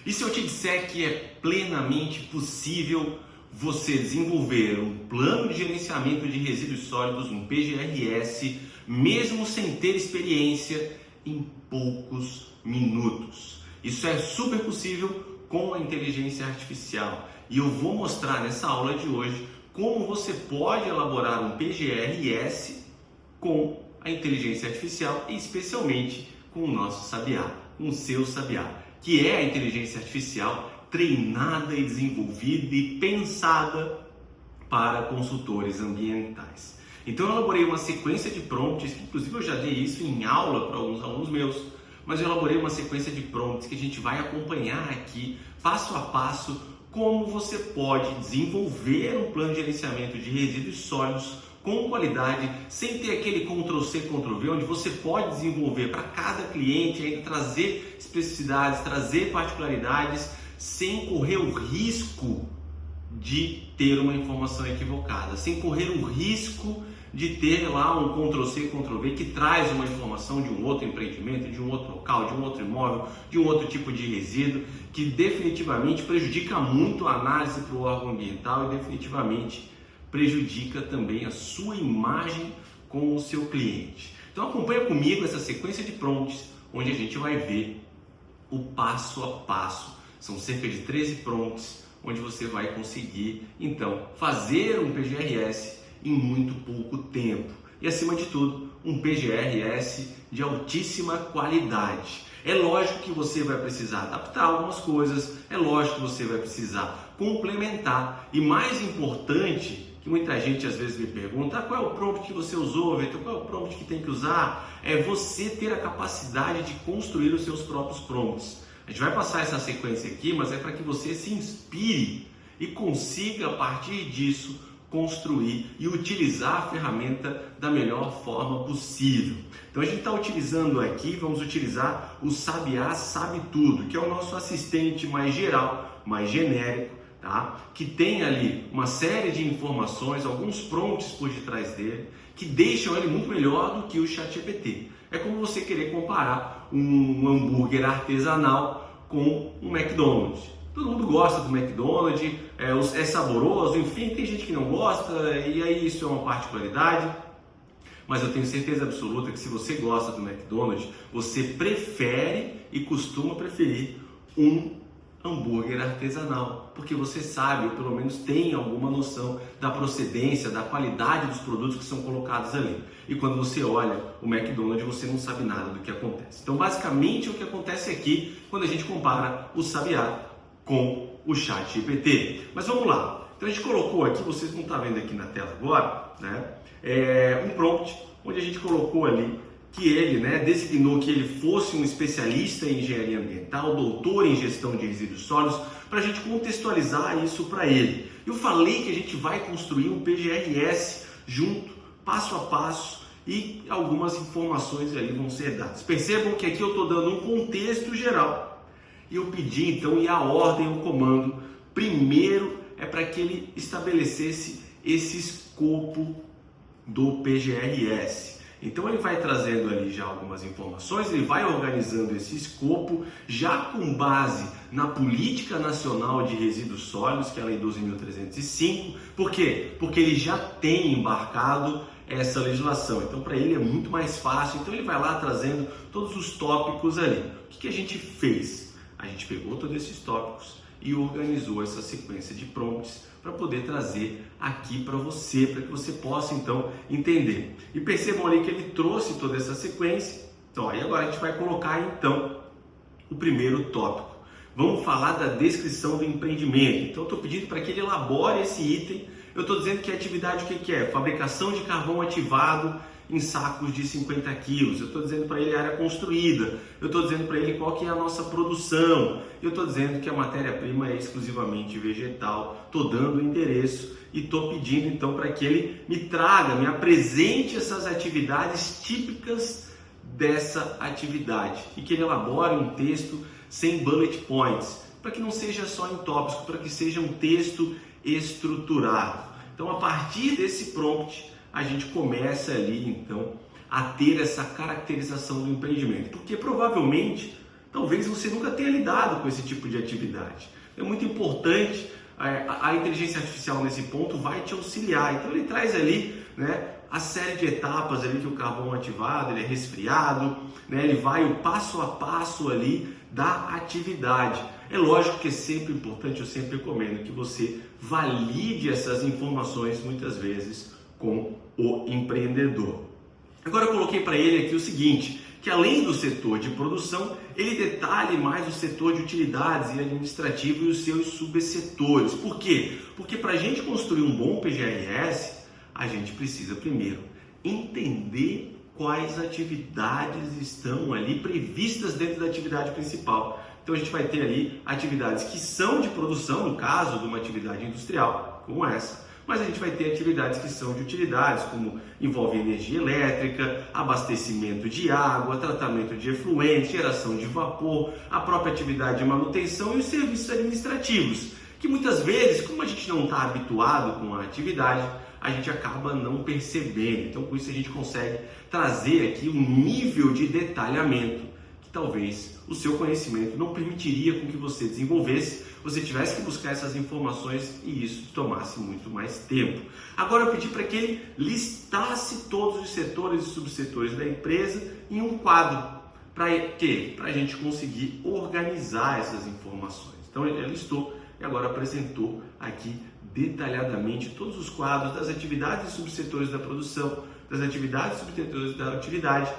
E se eu te disser que é plenamente possível você desenvolver um plano de gerenciamento de resíduos sólidos, um PGRS, mesmo sem ter experiência, em poucos minutos? Isso é super possível com a inteligência artificial. E eu vou mostrar nessa aula de hoje como você pode elaborar um PGRS com a inteligência artificial e especialmente com o nosso Sabiá, com o seu Sabiá, que é a inteligência artificial treinada e desenvolvida e pensada para consultores ambientais. Então eu elaborei uma sequência de prompts, que inclusive eu já dei isso em aula para alguns alunos meus, mas eu elaborei uma sequência de prompts que a gente vai acompanhar aqui, passo a passo, como você pode desenvolver um plano de gerenciamento de resíduos sólidos com qualidade, sem ter aquele Ctrl+C, Ctrl+V, onde você pode desenvolver para cada cliente, ainda trazer especificidades, trazer particularidades, sem correr o risco de ter uma informação equivocada, sem correr o risco de ter lá um Ctrl+C, Ctrl+V que traz uma informação de um outro empreendimento, de um outro local, de um outro imóvel, de um outro tipo de resíduo, que definitivamente prejudica muito a análise para o órgão ambiental e definitivamente prejudica também a sua imagem com o seu cliente. Então acompanha comigo essa sequência de prompts, onde a gente vai ver o passo a passo. São cerca de 13 prompts, onde você vai conseguir, então, fazer um PGRS em muito pouco tempo. E, acima de tudo, um PGRS de altíssima qualidade. É lógico que você vai precisar adaptar algumas coisas, é lógico que você vai precisar complementar. E mais importante, que muita gente às vezes me pergunta, qual é o prompt que você usou, Vitor? Qual é o prompt que tem que usar? É você ter a capacidade de construir os seus próprios prompts. A gente vai passar essa sequência aqui, mas é para que você se inspire e consiga, a partir disso, construir e utilizar a ferramenta da melhor forma possível. Então a gente está utilizando aqui, vamos utilizar o Sabiá Sabe Tudo, que é o nosso assistente mais geral, mais genérico, tá? Que tem ali uma série de informações, alguns prompts por detrás dele, que deixam ele muito melhor do que o ChatGPT. É como você querer comparar um hambúrguer artesanal com um McDonald's. Todo mundo gosta do McDonald's, é saboroso, enfim, tem gente que não gosta, e aí isso é uma particularidade. Mas eu tenho certeza absoluta que se você gosta do McDonald's, você prefere e costuma preferir um hambúrguer artesanal, porque você sabe, ou pelo menos tem alguma noção da procedência, da qualidade dos produtos que são colocados ali. E quando você olha o McDonald's, você não sabe nada do que acontece. Então, basicamente, o que acontece aqui, quando a gente compara o Sabiá com o ChatGPT. Mas vamos lá. Então, a gente colocou aqui, vocês não estão vendo aqui na tela agora, né? Um prompt, onde a gente colocou ali que ele, designou que ele fosse um especialista em engenharia ambiental, doutor em gestão de resíduos sólidos, para a gente contextualizar isso para ele. Eu falei que a gente vai construir um PGRS junto, passo a passo, e algumas informações ali vão ser dadas. Percebam que aqui eu estou dando um contexto geral. E eu pedi então, e a ordem, o comando, primeiro é para que ele estabelecesse esse escopo do PGRS. Então ele vai trazendo ali já algumas informações, ele vai organizando esse escopo já com base na Política Nacional de Resíduos Sólidos, que é a Lei 12.305. Por quê? Porque ele já tem embarcado essa legislação. Então para ele é muito mais fácil. Então ele vai lá trazendo todos os tópicos ali. O que a gente fez? A gente pegou todos esses tópicos e organizou essa sequência de prompts para poder trazer aqui para você, para que você possa então entender. E percebam ali que ele trouxe toda essa sequência. Então, e agora a gente vai colocar então o primeiro tópico. Vamos falar da descrição do empreendimento. Então, eu estou pedindo para que ele elabore esse item. Eu estou dizendo que a atividade o que é? Fabricação de carvão ativado em sacos de 50 quilos. Eu estou dizendo para ele a área construída. Eu estou dizendo para ele qual que é a nossa produção. Eu estou dizendo que a matéria-prima é exclusivamente vegetal. Estou dando o endereço e estou pedindo então para que ele me traga, me apresente essas atividades típicas dessa atividade e que ele elabore um texto sem bullet points, para que não seja só em tópicos, para que seja um texto estruturado. Então, a partir desse prompt, a gente começa ali, então, a ter essa caracterização do empreendimento. Porque, provavelmente, talvez você nunca tenha lidado com esse tipo de atividade. É muito importante, a inteligência artificial nesse ponto vai te auxiliar. Então ele traz ali, né, a série de etapas ali que o carvão ativado, ele é resfriado, né, ele vai o passo a passo ali da atividade. É lógico que é sempre importante, eu sempre recomendo que você valide essas informações muitas vezes com o empreendedor. Agora eu coloquei para ele aqui o seguinte, que além do setor de produção, ele detalhe mais o setor de utilidades e administrativo e os seus subsetores. Por quê? Porque para a gente construir um bom PGRS, a gente precisa primeiro entender quais atividades estão ali previstas dentro da atividade principal. Então a gente vai ter ali atividades que são de produção, no caso de uma atividade industrial, como essa. Mas a gente vai ter atividades que são de utilidades, como envolve energia elétrica, abastecimento de água, tratamento de efluentes, geração de vapor, a própria atividade de manutenção e os serviços administrativos, que muitas vezes, como a gente não está habituado com a atividade, a gente acaba não percebendo. Então, com isso a gente consegue trazer aqui um nível de detalhamento que talvez o seu conhecimento não permitiria com que você desenvolvesse, você tivesse que buscar essas informações e isso tomasse muito mais tempo. Agora eu pedi para que ele listasse todos os setores e subsetores da empresa em um quadro. Para quê? Para a gente conseguir organizar essas informações. Então ele listou e agora apresentou aqui detalhadamente todos os quadros das atividades e subsetores da produção, das atividades e subsetores da atividade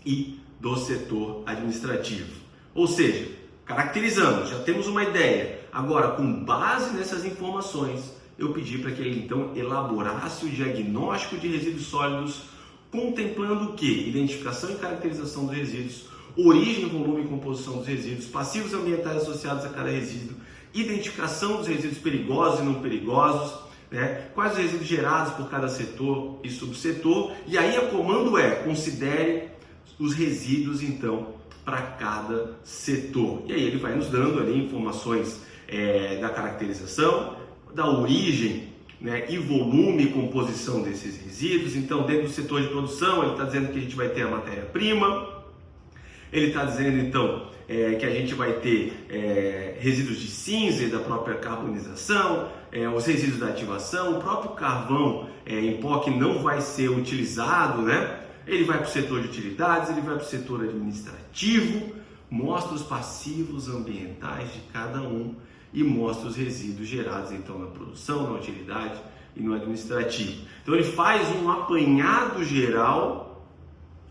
e do setor administrativo. Ou seja, caracterizamos, já temos uma ideia. Agora, com base nessas informações, eu pedi para que ele então elaborasse o diagnóstico de resíduos sólidos, contemplando o quê? Identificação e caracterização dos resíduos, origem, volume e composição dos resíduos, passivos ambientais associados a cada resíduo, identificação dos resíduos perigosos e não perigosos, né? Quais os resíduos gerados por cada setor e subsetor, e aí o comando considere os resíduos então para cada setor. E aí ele vai nos dando ali informações da caracterização, da origem, né, e volume e composição desses resíduos. Então dentro do setor de produção ele está dizendo que a gente vai ter a matéria-prima, ele está dizendo então que a gente vai ter resíduos de cinza e da própria carbonização, os resíduos da ativação, o próprio carvão em pó que não vai ser utilizado, né? Ele vai para o setor de utilidades, ele vai para o setor administrativo, mostra os passivos ambientais de cada um e mostra os resíduos gerados então na produção, na utilidade e no administrativo. Então ele faz um apanhado geral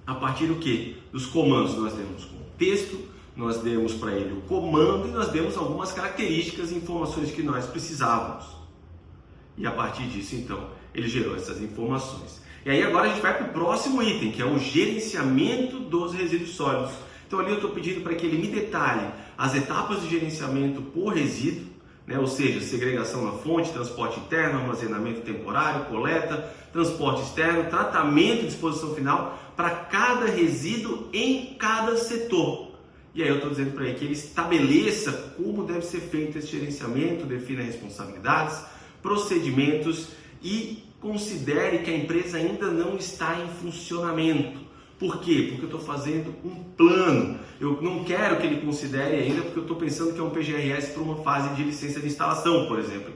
a partir do quê? Dos comandos. Nós temos contexto, nós demos para ele o comando e nós demos algumas características e informações que nós precisávamos. E a partir disso, então, ele gerou essas informações. E aí agora a gente vai para o próximo item, que é o gerenciamento dos resíduos sólidos. Então ali eu estou pedindo para que ele me detalhe as etapas de gerenciamento por resíduo, né? Ou seja, segregação na fonte, transporte interno, armazenamento temporário, coleta, transporte externo, tratamento e disposição final para cada resíduo em cada setor. E aí eu estou dizendo para ele que ele estabeleça como deve ser feito esse gerenciamento, defina responsabilidades, procedimentos e considere que a empresa ainda não está em funcionamento. Por quê? Porque eu estou fazendo um plano. Eu não quero que ele considere ainda porque eu estou pensando que é um PGRS para uma fase de licença de instalação, por exemplo.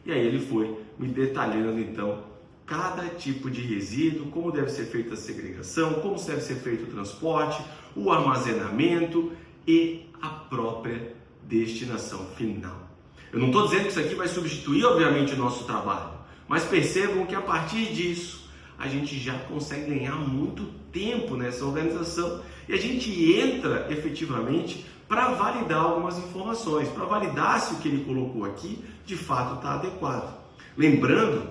E aí ele foi me detalhando então cada tipo de resíduo, como deve ser feita a segregação, como deve ser feito o transporte, o armazenamento e a própria destinação final. Eu não estou dizendo que isso aqui vai substituir, obviamente, o nosso trabalho, mas percebam que a partir disso a gente já consegue ganhar muito tempo nessa organização e a gente entra efetivamente para validar algumas informações, para validar se o que ele colocou aqui de fato está adequado. Lembrando,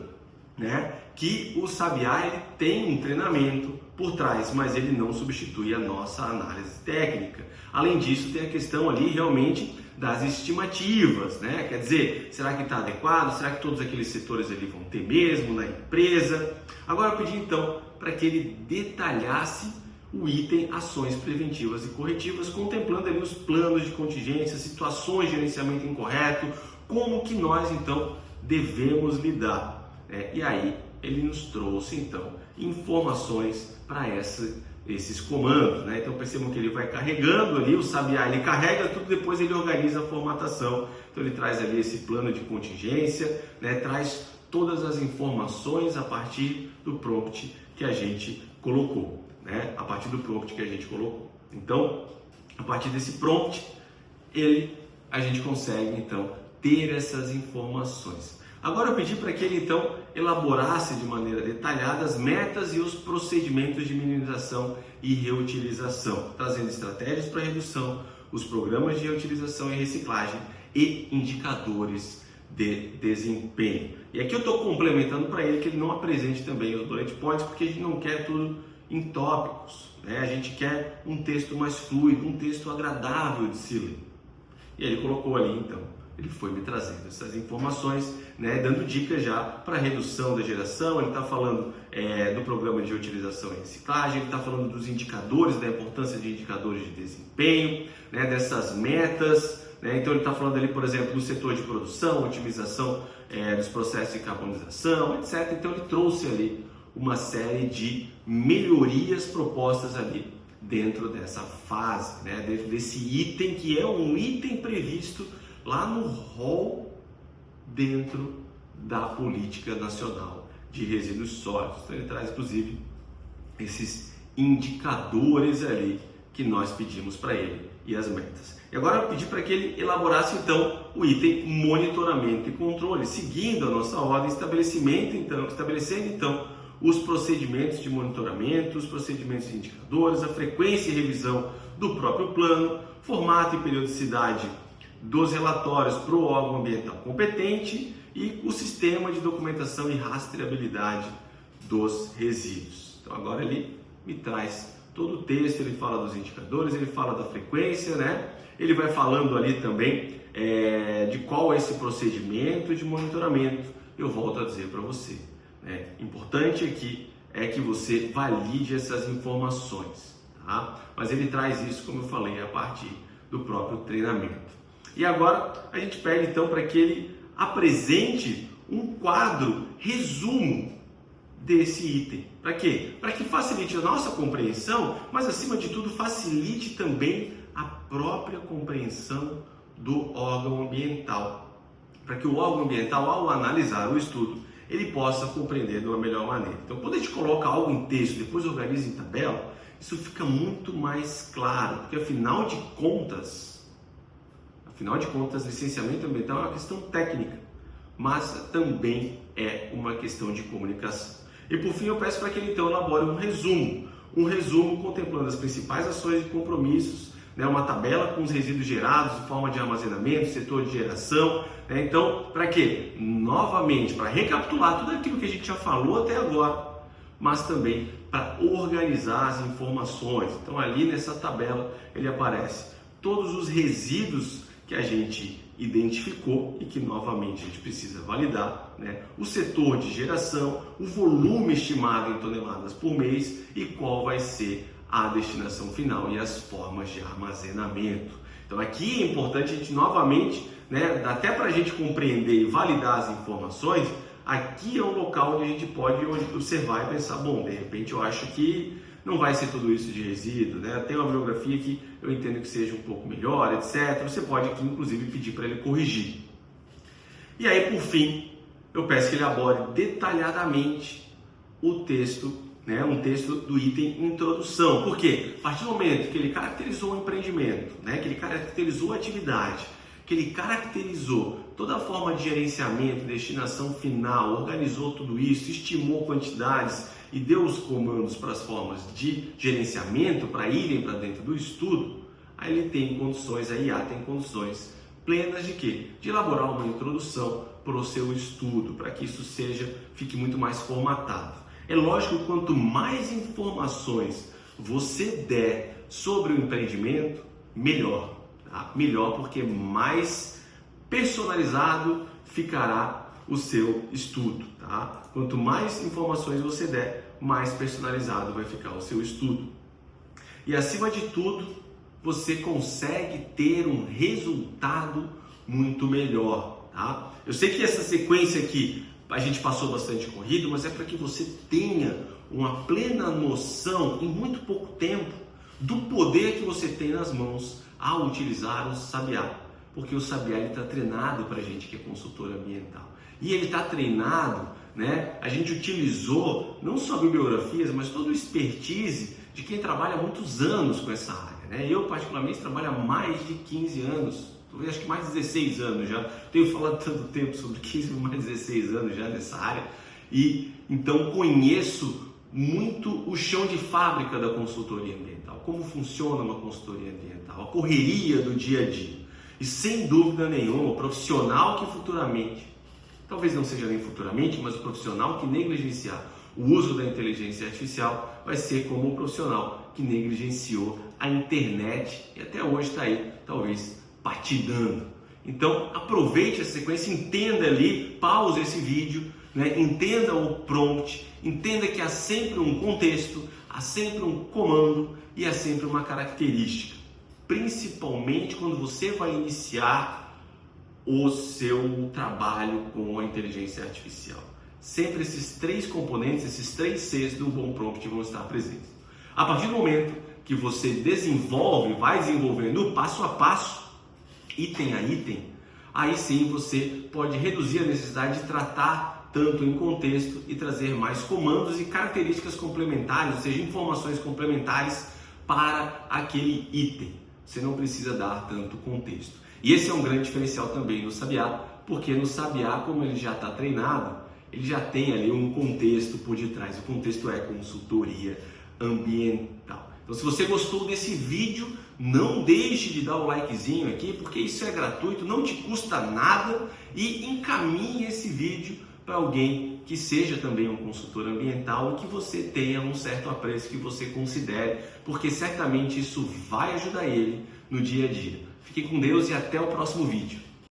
né, que o Sabiá ele tem um treinamento por trás, mas ele não substitui a nossa análise técnica. Além disso, tem a questão ali realmente das estimativas, né? Quer dizer, será que está adequado? Será que todos aqueles setores ali vão ter mesmo na empresa? Agora eu pedi então para que ele detalhasse o item ações preventivas e corretivas, contemplando ali os planos de contingência, situações de gerenciamento incorreto, como que nós então devemos lidar. E aí ele nos trouxe então informações para esse esses comandos, né? Então percebam que ele vai carregando ali, o Sabiá ele carrega tudo, depois ele organiza a formatação. Então ele traz ali esse plano de contingência, né? Traz todas as informações a partir do prompt que a gente colocou, né? A partir do prompt que a gente colocou. Então, a partir desse prompt, a gente consegue então ter essas informações. Agora eu pedi para que ele então elaborasse de maneira detalhada as metas e os procedimentos de minimização e reutilização, trazendo estratégias para redução, os programas de reutilização e reciclagem e indicadores de desempenho. E aqui eu estou complementando para ele que ele não apresente também os bullet points, porque a gente não quer tudo em tópicos, né? A gente quer um texto mais fluido, um texto agradável de se ler. E aí ele colocou ali então, ele foi me trazendo essas informações, né, dando dicas já para redução da geração. Ele está falando do programa de utilização e reciclagem, ele está falando dos indicadores, da importância de indicadores de desempenho, né, dessas metas, né? Então ele está falando ali, por exemplo, do setor de produção, otimização dos processos de carbonização, etc. Então ele trouxe ali uma série de melhorias propostas ali dentro dessa fase, né, dentro desse item que é um item previsto lá no rol dentro da Política Nacional de Resíduos Sólidos. Então ele traz inclusive esses indicadores ali que nós pedimos para ele e as metas. E agora eu pedi para que ele elaborasse então o item monitoramento e controle, seguindo a nossa ordem, estabelecendo então os procedimentos de monitoramento, os procedimentos de indicadores, a frequência e revisão do próprio plano, formato e periodicidade dos relatórios para o órgão ambiental competente e o sistema de documentação e rastreabilidade dos resíduos. Então agora ele me traz todo o texto, ele fala dos indicadores, ele fala da frequência, né? Ele vai falando ali também de qual é esse procedimento de monitoramento. Eu volto a dizer para você, né? Importante aqui é que você valide essas informações, tá? Mas ele traz isso, como eu falei, a partir do próprio treinamento. E agora a gente pede então para que ele apresente um quadro resumo desse item. Para quê? Para que facilite a nossa compreensão, mas acima de tudo facilite também a própria compreensão do órgão ambiental. Para que o órgão ambiental, ao analisar o estudo, ele possa compreender de uma melhor maneira. Então, quando a gente coloca algo em texto, depois organiza em tabela, isso fica muito mais claro, porque afinal de contas, licenciamento ambiental é uma questão técnica, mas também é uma questão de comunicação. E por fim eu peço para que ele então elabore um resumo contemplando as principais ações e compromissos, né, uma tabela com os resíduos gerados, forma de armazenamento, setor de geração, né? Então, para quê? Novamente, para recapitular tudo aquilo que a gente já falou até agora, mas também para organizar as informações. Então ali nessa tabela ele aparece todos os resíduos que a gente identificou e que novamente a gente precisa validar, né? O setor de geração, o volume estimado em toneladas por mês e qual vai ser a destinação final e as formas de armazenamento. Então aqui é importante a gente novamente, né, até para a gente compreender e validar as informações, aqui é um local onde a gente pode observar e pensar, bom, de repente eu acho que não vai ser tudo isso de resíduo, né? Tem uma bibliografia que eu entendo que seja um pouco melhor, etc. Você pode aqui, inclusive, pedir para ele corrigir. E aí, por fim, eu peço que ele elabore detalhadamente o texto, né? Um texto do item introdução. Por quê? A partir do momento que ele caracterizou o empreendimento, né? Que ele caracterizou a atividade, que ele caracterizou toda a forma de gerenciamento, destinação final, organizou tudo isso, estimou quantidades e deu os comandos para as formas de gerenciamento para irem para dentro do estudo, aí ele tem condições, a IA tem condições plenas de quê? De elaborar uma introdução para o seu estudo, para que isso fique muito mais formatado. É lógico que quanto mais informações você der sobre o empreendimento, melhor. Tá? Melhor, porque mais personalizado ficará o seu estudo. Tá? Quanto mais informações você der, mais personalizado vai ficar o seu estudo. E acima de tudo, você consegue ter um resultado muito melhor. Tá? Eu sei que essa sequência aqui a gente passou bastante corrido, mas é para que você tenha uma plena noção em muito pouco tempo do poder que você tem nas mãos ao utilizar o Sabiá. Porque o Sabiá está treinado para a gente que é consultor ambiental. E ele está treinado, né? A gente utilizou não só bibliografias, mas todo o expertise de quem trabalha há muitos anos com essa área, né? Eu, particularmente, trabalho há mais de 15 anos, talvez acho que mais de 16 anos já. Tenho falado tanto tempo sobre 15, mais de 16 anos já nessa área. E então conheço muito o chão de fábrica da consultoria ambiental, como funciona uma consultoria ambiental, a correria do dia a dia. E sem dúvida nenhuma, o profissional que futuramente, talvez não seja nem futuramente, mas o profissional que negligenciar o uso da inteligência artificial vai ser como o profissional que negligenciou a internet e até hoje está aí, talvez, patinando. Então, aproveite essa sequência, entenda ali, pause esse vídeo, né? Entenda o prompt, entenda que há sempre um contexto, há sempre um comando e há sempre uma característica. Principalmente quando você vai iniciar o seu trabalho com a inteligência artificial. Sempre esses três componentes, esses três Cs do bom prompt vão estar presentes. A partir do momento que você desenvolve, vai desenvolvendo passo a passo, item a item, aí sim você pode reduzir a necessidade de tratar tanto em contexto e trazer mais comandos e características complementares, ou seja, informações complementares para aquele item. Você não precisa dar tanto contexto. E esse é um grande diferencial também no Sabiá, porque no Sabiá, como ele já está treinado, ele já tem ali um contexto por detrás. O contexto é consultoria ambiental. Então, se você gostou desse vídeo, não deixe de dar o likezinho aqui, porque isso é gratuito, não te custa nada, e encaminhe esse vídeo para alguém que seja também um consultor ambiental e que você tenha um certo apreço, que você considere, porque certamente isso vai ajudar ele no dia a dia. Fique com Deus e até o próximo vídeo.